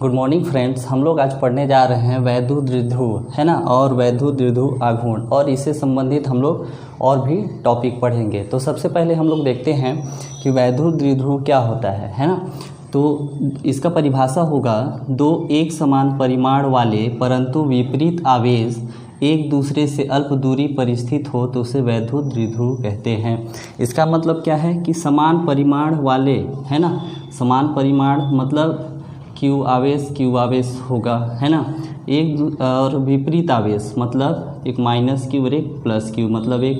Good morning friends. हम लोग आज पढ़ने जा रहे हैं वैद्युत द्विध्रुव, है ना, और वैद्युत द्विध्रुव आघूर्ण, और इससे संबंधित हम लोग और भी टॉपिक पढ़ेंगे। तो सबसे पहले हम लोग देखते हैं कि वैद्युत द्विध्रुव क्या होता है ना। तो इसका परिभाषा होगा, दो एक समान परिमाण वाले परंतु विपरीत आवेश एक दूसरे से अल्प दूरी पर स्थित हो तो उसे वैद्युत द्विध्रुव कहते हैं। इसका मतलब क्या है कि समान परिमाण वाले, है ना, समान परिमाण मतलब क्यू आवेश होगा, है ना, एक और विपरीत आवेश मतलब एक माइनस क्यू और एक प्लस क्यू, मतलब एक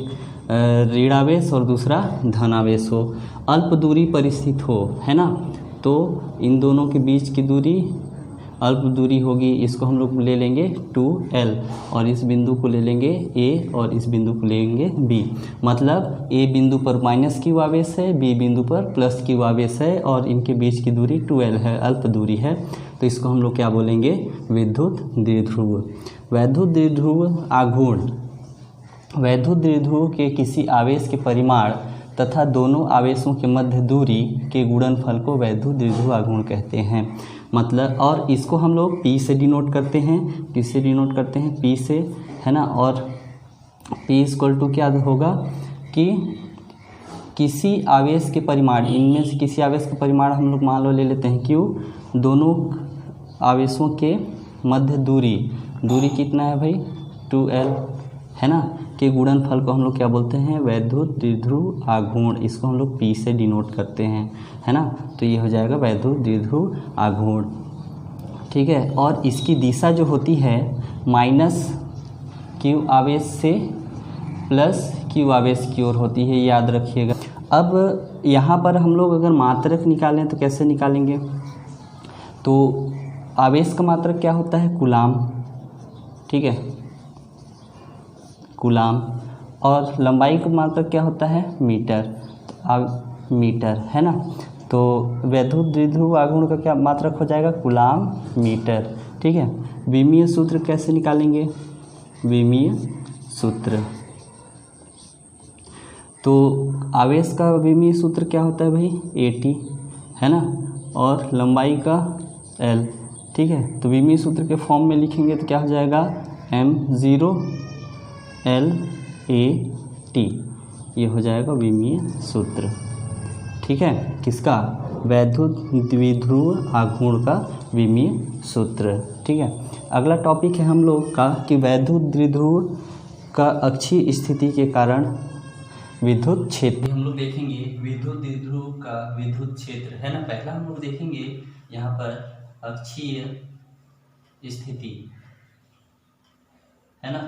ऋण आवेश और दूसरा धन आवेश हो, अल्प दूरी पर स्थित हो, है ना। तो इन दोनों के बीच की दूरी अल्प दूरी होगी, इसको हम लोग ले लेंगे 2L, और इस बिंदु को ले लेंगे A और इस बिंदु को लेंगे B। मतलब A बिंदु पर माइनस क्यू आवेश है, B बिंदु पर प्लस क्यू आवेश है, और इनके बीच की दूरी 2L है, अल्प दूरी है। तो इसको हम लोग क्या बोलेंगे? विद्युत द्विध्रुव। वैद्युत द्विध्रुव आघूर्ण, वैद्युत द्विध्रुव के किसी आवेश के परिमाण तथा दोनों आवेशों के मध्य दूरी के गुणनफल को वैद्युत द्विध्रुव आघूर्ण कहते हैं। मतलब, और इसको हम लोग P से डिनोट करते हैं, किससे डिनोट करते हैं? P से, है ना। और P इक्वल टू क्या होगा कि किसी आवेश के परिमाण, इनमें से किसी आवेश के परिमाण हम लोग मान लो ले लेते हैं Q, दोनों आवेशों के मध्य दूरी कितना है भाई? 2L, है ना, के गुणनफल को हम लोग क्या बोलते हैं? वैद्युत द्विध्रुव आघूर्ण। इसको हम लोग P से डिनोट करते हैं, है ना। तो ये हो जाएगा वैद्युत द्विध्रुव आघूर्ण, ठीक है। और इसकी दिशा जो होती है माइनस क्यू आवेश से प्लस क्यू आवेश की ओर होती है, याद रखिएगा। अब यहाँ पर हम लोग अगर मात्रक निकालें तो कैसे निकालेंगे? तो आवेश का मात्रक क्या होता है? कूलाम, ठीक है, कूलाम। और लंबाई का मात्रक क्या होता है? मीटर, मीटर, है ना। तो वैद्युत द्विध्रुव आघूर्ण का क्या मात्रक हो जाएगा? कूलाम मीटर, ठीक है। विमीय सूत्र कैसे निकालेंगे? विमीय सूत्र, तो आवेश का विमीय सूत्र क्या होता है भाई? AT, है ना, और लंबाई का L, ठीक है। तो विमीय सूत्र के फॉर्म में लिखेंगे तो क्या हो जाएगा? M0 LAT, ये हो जाएगा विमीय सूत्र, ठीक है। किसका? वैद्युत द्विध्रुव आघूर्ण का विमीय सूत्र, ठीक है। अगला टॉपिक है हम लोग का कि वैद्युत द्विध्रुव का अक्षीय स्थिति के कारण विद्युत क्षेत्र। हम लोग देखेंगे विद्युत द्विध्रुव का विद्युत क्षेत्र, है ना। पहला हम लोग देखेंगे यहाँ पर अक्षीय स्थिति, है ना।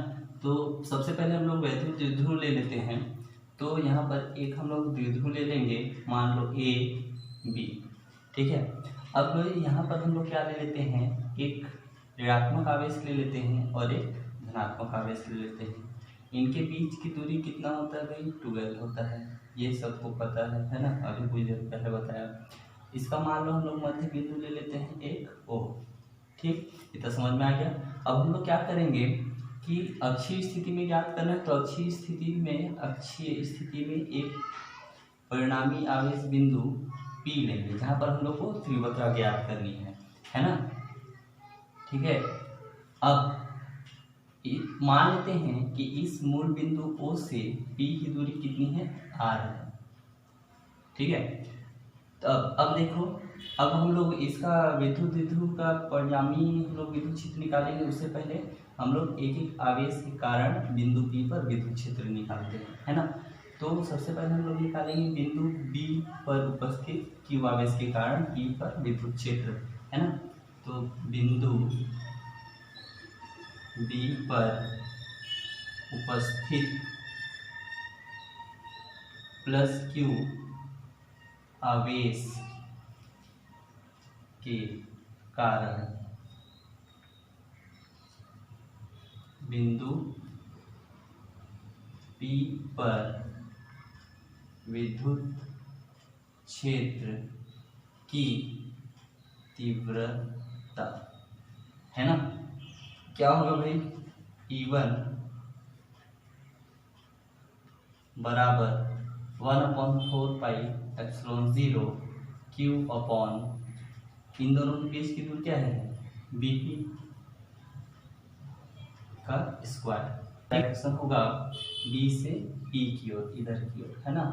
तो सबसे पहले हम लोग वैद्युत द्विध्रुव ले लेते हैं। तो यहाँ पर एक हम लोग द्विध्रुव ले लेंगे, मान लो A B, ठीक है। अब यहाँ पर हम लोग क्या ले लेते हैं? एक ऋणात्मक आवेश ले लेते हैं और एक धनात्मक आवेश ले लेते हैं। इनके बीच की दूरी कितना होता है भाई? 2L होता है, ये सबको पता है ना, अभी कुछ देर पहले बताया। इसका मान लो हम लोग मध्य बिंदु ले लेते हैं एक O, ठीक, इतना समझ में आ गया। अब हम लोग क्या करेंगे कि अक्षीय स्थिति में ज्ञात करना है, तो अक्षीय स्थिति में एक परिणामी आवेश बिंदु P लेंगे, जहाँ पर हम लोग को तीव्रता ज्ञात करनी है ना, ठीक है। अब मान लेते हैं कि इस मूल बिंदु O से P की दूरी कितनी है? R है, ठीक है। तो अब देखो, अब हम लोग इसका विद्युत द्विध्रुव का परिणामी हम लोग विद्युत क्षेत्र निकालेंगे। उससे पहले हम लोग एक एक आवेश के कारण बिंदु P पर विद्युत क्षेत्र निकालते हैं, है ना। तो सबसे पहले हम लोग निकालेंगे बिंदु B पर उपस्थित Q आवेश के कारण P पर विद्युत क्षेत्र, है ना। तो बिंदु B पर उपस्थित प्लस Q आवेश के कारण बिंदु P पर विद्युत क्षेत्र की तीव्रता, है ना, क्या होगा भाई? E1 बराबर 1/4 पाई एप्सिलॉन 0 Q अपॉन इन दोनों के बीच की दूरी क्या है, बीपी का स्क्वायर। डायरेक्शन होगा बी से पी की ओर, इधर की ओर, है ना।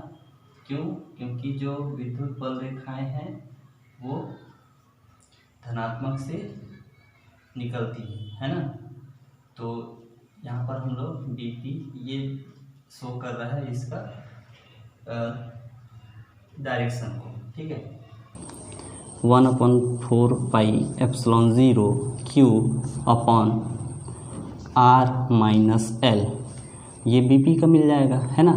क्यों? क्योंकि जो विद्युत बल रेखाएं हैं वो धनात्मक से निकलती है ना। तो यहाँ पर हम लोग बीपी ये शो कर रहा है इसका डायरेक्शन को, ठीक है। 1/4 pi epsilon 0 q upon r minus l, ये बीपी का मिल जाएगा, है ना।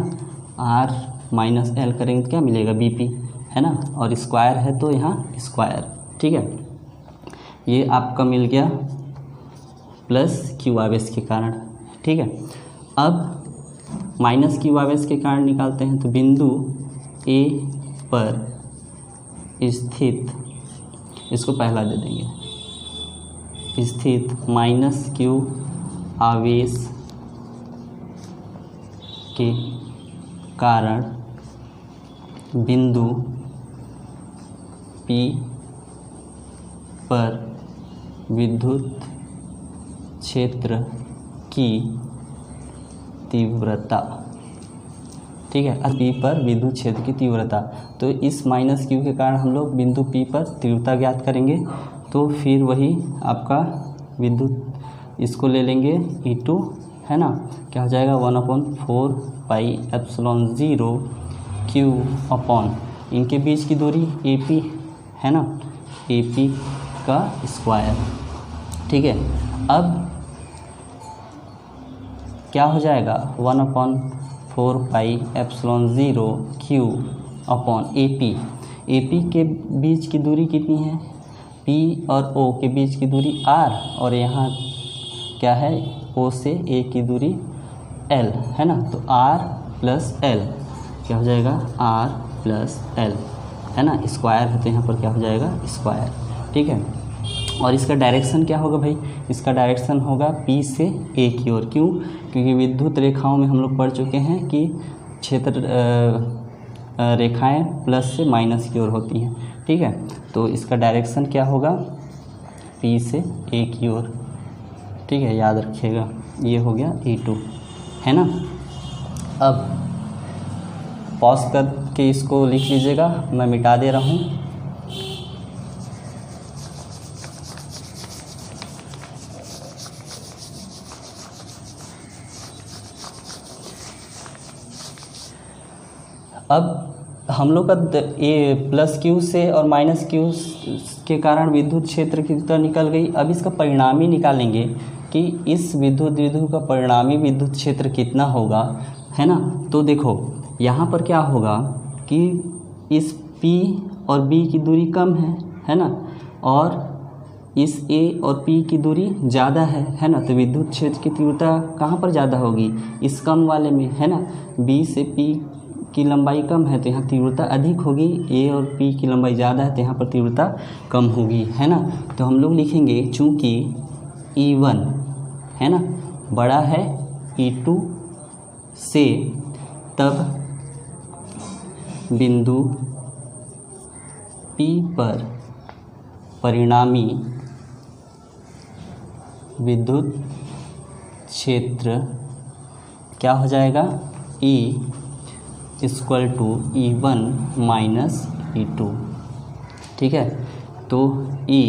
आर माइनस एल करेंगे तो क्या मिलेगा, बीपी, है ना। और स्क्वायर है तो यहाँ स्क्वायर, ठीक है। ये आपका मिल गया प्लस क्यू आवेश के कारण, ठीक है। अब माइनस क्यू आवेश के कारण निकालते हैं, तो बिंदु ए पर स्थित, इसको पहला दे देंगे, स्थित माइनस क्यू आवेश के कारण बिंदु P पर विद्युत क्षेत्र की तीव्रता, ठीक है। P पर विद्युत क्षेत्र की तीव्रता, तो इस माइनस क्यू के कारण हम लोग बिंदु P पर तीव्रता ज्ञात करेंगे। तो फिर वही आपका विद्युत, इसको ले लेंगे E2, है ना। क्या हो जाएगा 1/4 पाई एप्सिलॉन 0 क्यू अपॉन, इनके बीच की दूरी AP है ना, AP का स्क्वायर, ठीक है। अब क्या हो जाएगा 1/4 pi epsilon 0 q upon AP के बीच की दूरी कितनी है, P और O के बीच की दूरी R, और यहाँ क्या है O से A की दूरी L, है ना। तो R प्लस L क्या हो जाएगा, R प्लस L, है ना। स्क्वायर है तो यहाँ पर क्या हो जाएगा, स्क्वायर, ठीक है। और इसका डायरेक्शन क्या होगा भाई, इसका डायरेक्शन होगा P से A की ओर। क्यों? क्योंकि विद्युत रेखाओं में हम लोग पढ़ चुके हैं कि क्षेत्र रेखाएं प्लस से माइनस की ओर होती हैं, ठीक है। तो इसका डायरेक्शन क्या होगा, P से A की ओर, ठीक है, याद रखिएगा। ये हो गया E2, है ना। अब पॉज करके इसको लिख लीजिएगा, मैं मिटा दे रहा हूँ। अब हम लोग का ए प्लस क्यू से और माइनस क्यू के कारण विद्युत क्षेत्र की तरह निकल गई। अब इसका परिणामी निकालेंगे कि इस विद्युत द्विध्रुव का परिणामी विद्युत क्षेत्र कितना होगा, है ना। तो देखो यहाँ पर क्या होगा कि इस P और B की दूरी कम है ना, और इस A और P की दूरी ज़्यादा है ना। तो विद्युत क्षेत्र की तीव्रता कहाँ पर ज़्यादा होगी, इस कम वाले में, है ना। B से P की लंबाई कम है तो यहाँ तीव्रता अधिक होगी, A और P की लंबाई ज़्यादा है तो यहाँ पर तीव्रता कम होगी, है ना। तो हम लोग लिखेंगे चूँकि E1 है ना बड़ा है E2 से, तब बिंदु P पर परिणामी विद्युत क्षेत्र क्या हो जाएगा, E equal to E1 minus E2, ठीक है। तो E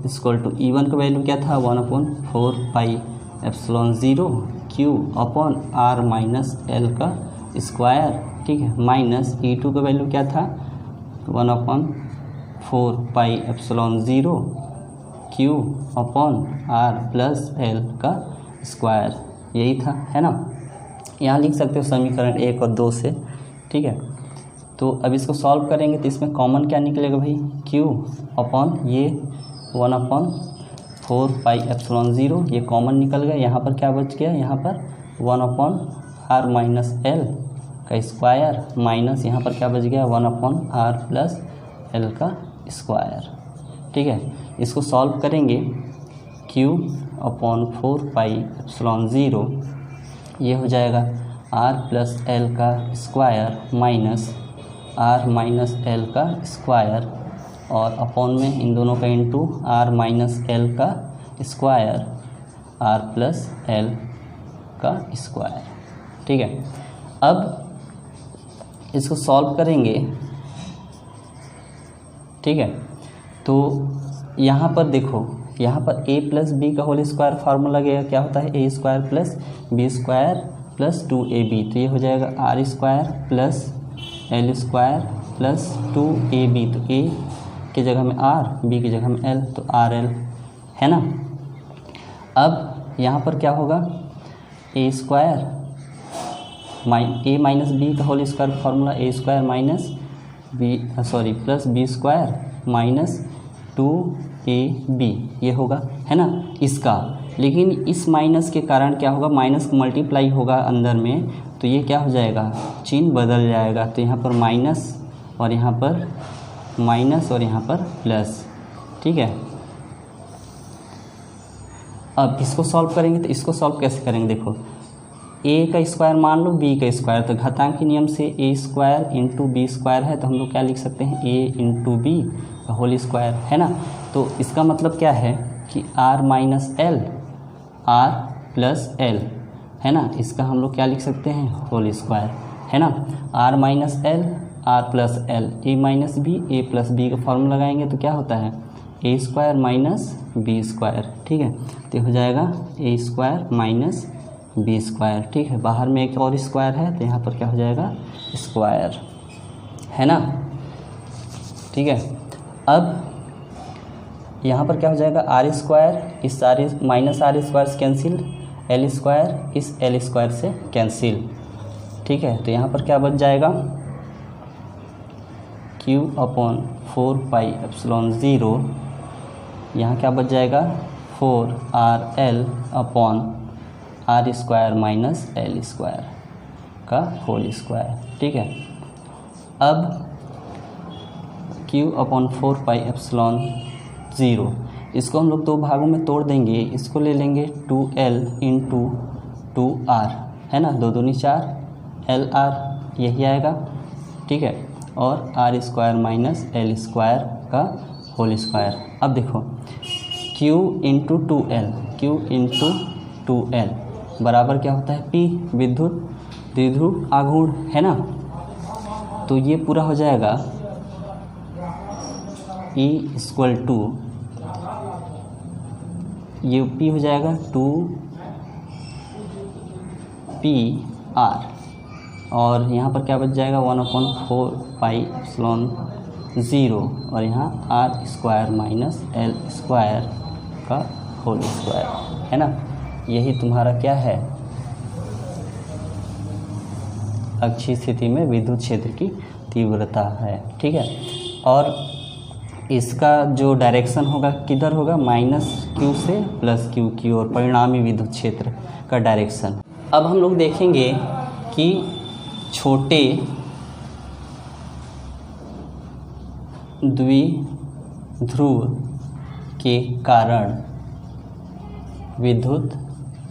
इक्वल टू E1 का वैल्यू क्या था, 1/4 pi epsilon 0 q upon R minus L का स्क्वायर, ठीक है, माइनस E2 का वैल्यू क्या था, 1/4 pi epsilon 0 q upon R plus L का स्क्वायर, यही था, है ना। यहाँ लिख सकते हो समीकरण 1 और 2 से, ठीक है। तो अब इसको सॉल्व करेंगे तो इसमें कॉमन क्या निकलेगा भाई, Q अपॉन ये 1/4 पाई एप्सिलॉन 0, ये कॉमन निकल गया। यहाँ पर क्या बच गया, यहाँ पर 1/R माइनस L का स्क्वायर, माइनस यहाँ पर क्या बच गया, 1/R प्लस L का स्क्वायर, ठीक है। इसको सॉल्व करेंगे, Q अपॉन 4 पाई एप्सिलॉन 0, ये हो जाएगा R प्लस L का square minus R minus L का स्क्वायर, और अपॉन में इन दोनों का इंटू आर माइनस एल का स्क्वायर, आर प्लस एल का स्क्वायर। ठीक है, अब इसको सॉल्व करेंगे। ठीक है, तो यहाँ पर देखो, यहाँ पर a प्लस बी का होल स्क्वायर फार्मूला लगेगा, क्या होता है a square plus B square plus 2ab, तो ये हो जाएगा r square plus l square plus 2ab, तो a की जगह में r, b की जगह में l, तो rl है ना। अब यहाँ पर क्या होगा, a square a minus B का whole square formula a square minus B plus B square minus 2ab ये होगा, है ना इसका। लेकिन इस माइनस के कारण क्या होगा, माइनस मल्टीप्लाई होगा अंदर में, तो ये क्या हो जाएगा, चिन्ह बदल जाएगा। तो यहाँ पर माइनस और यहाँ पर माइनस और यहाँ पर प्लस। ठीक है, अब इसको सॉल्व करेंगे, तो इसको सॉल्व कैसे करेंगे, देखो a का स्क्वायर मान लो b का स्क्वायर, तो घातांक के नियम से a square into b square है, तो हम लोग क्या लिख सकते हैं, a into b whole square, है ना। तो इसका मतलब क्या है कि r minus l, r plus l, है ना, इसका हम लोग क्या लिख सकते हैं, होल स्क्वायर, है ना। r minus l, r plus l, a minus b, a plus b का फॉर्मूला लगाएंगे तो क्या होता है, a square minus b square. ठीक है, तो हो जाएगा a square minus b square. ठीक है, बाहर में एक और स्क्वायर है, तो यहाँ पर क्या हो जाएगा, स्क्वायर, है ना। ठीक है, अब यहाँ पर क्या हो जाएगा, आर स्क्वायर इस आर माइनस आर स्क्वायर से कैंसिल, एल स्क्वायर इस एल स्क्वायर से कैंसिल। ठीक है, तो यहाँ पर क्या बच जाएगा, q अपॉन 4πε0, यहाँ क्या बच जाएगा, 4rl upon r square minus l square का होल स्क्वायर। ठीक है, अब q अपॉन 4πε0, इसको हम लोग दो भागों में तोड़ देंगे, इसको ले लेंगे 2l इंटू 2r, है ना, 2 दूनी 4 lr यही आएगा। ठीक है, और r square minus l square का होल स्क्वायर। अब देखो q into 2l, q into 2l बराबर क्या होता है, p विद्युत द्विध्रुव आघूर्ण, है ना। तो ये पूरा हो जाएगा E इक्वल टू, ये P हो जाएगा 2PR, और यहाँ पर क्या बच जाएगा, 1/4πε0, और यहाँ r square minus l square का होल स्क्वायर, है ना। यही तुम्हारा क्या है, अक्षीय स्थिति में विद्युत क्षेत्र की तीव्रता है। ठीक है, और इसका जो डायरेक्शन होगा किधर होगा, माइनस क्यू से प्लस क्यू की ओर, परिणामी विद्युत क्षेत्र का डायरेक्शन। अब हम लोग देखेंगे कि छोटे द्विध्रुव के कारण विद्युत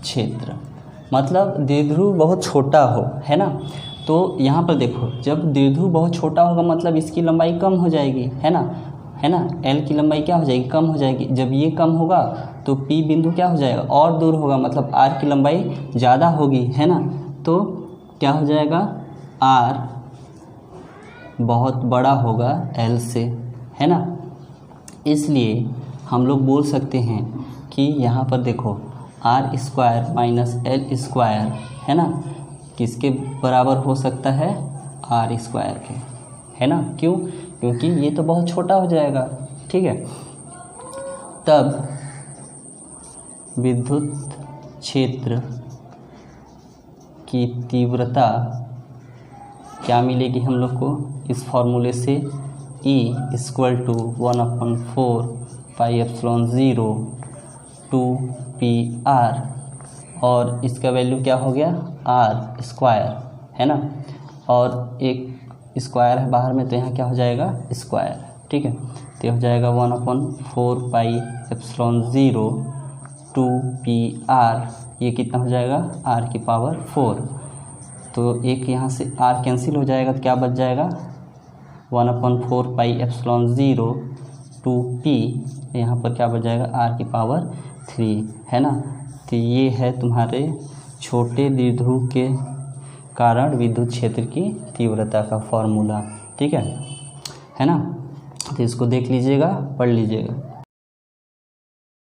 क्षेत्र, मतलब द्विध्रुव बहुत छोटा हो, है ना। तो यहाँ पर देखो, जब द्विध्रुव बहुत छोटा होगा मतलब इसकी लंबाई कम हो जाएगी, है ना, एल की लंबाई क्या हो जाएगी, कम हो जाएगी। जब ये कम होगा तो पी बिंदु क्या हो जाएगा, और दूर होगा, मतलब आर की लंबाई ज़्यादा होगी, है ना। तो क्या हो जाएगा, आर बहुत बड़ा होगा एल से, है ना। इसलिए हम लोग बोल सकते हैं कि यहाँ पर देखो r square minus l square, है ना, किसके बराबर हो सकता है, आर स्क्वायर के, है ना। क्यों, क्योंकि ये तो बहुत छोटा हो जाएगा। ठीक है, तब विद्युत क्षेत्र की तीव्रता क्या मिलेगी हम लोग को, इस फॉर्मूले से, E इक्वल टू 1/4πε0 2PR, और इसका वैल्यू क्या हो गया, आर स्क्वायर, है ना, और एक स्क्वायर है बाहर में, तो यहाँ क्या हो जाएगा, स्क्वायर। ठीक है, तो हो जाएगा 1/4πε0 2PR, ये कितना हो जाएगा, r की पावर 4, तो एक यहाँ से r कैंसिल हो जाएगा, तो क्या बच जाएगा, 1/4πε0 2p, यहाँ पर क्या बच जाएगा r की पावर 3, है ना। तो ये है तुम्हारे छोटे द्विध्रुव के कारण विद्युत क्षेत्र की तीव्रता का फॉर्मूला, ठीक है ना। तो इसको देख लीजिएगा, पढ़ लीजिएगा।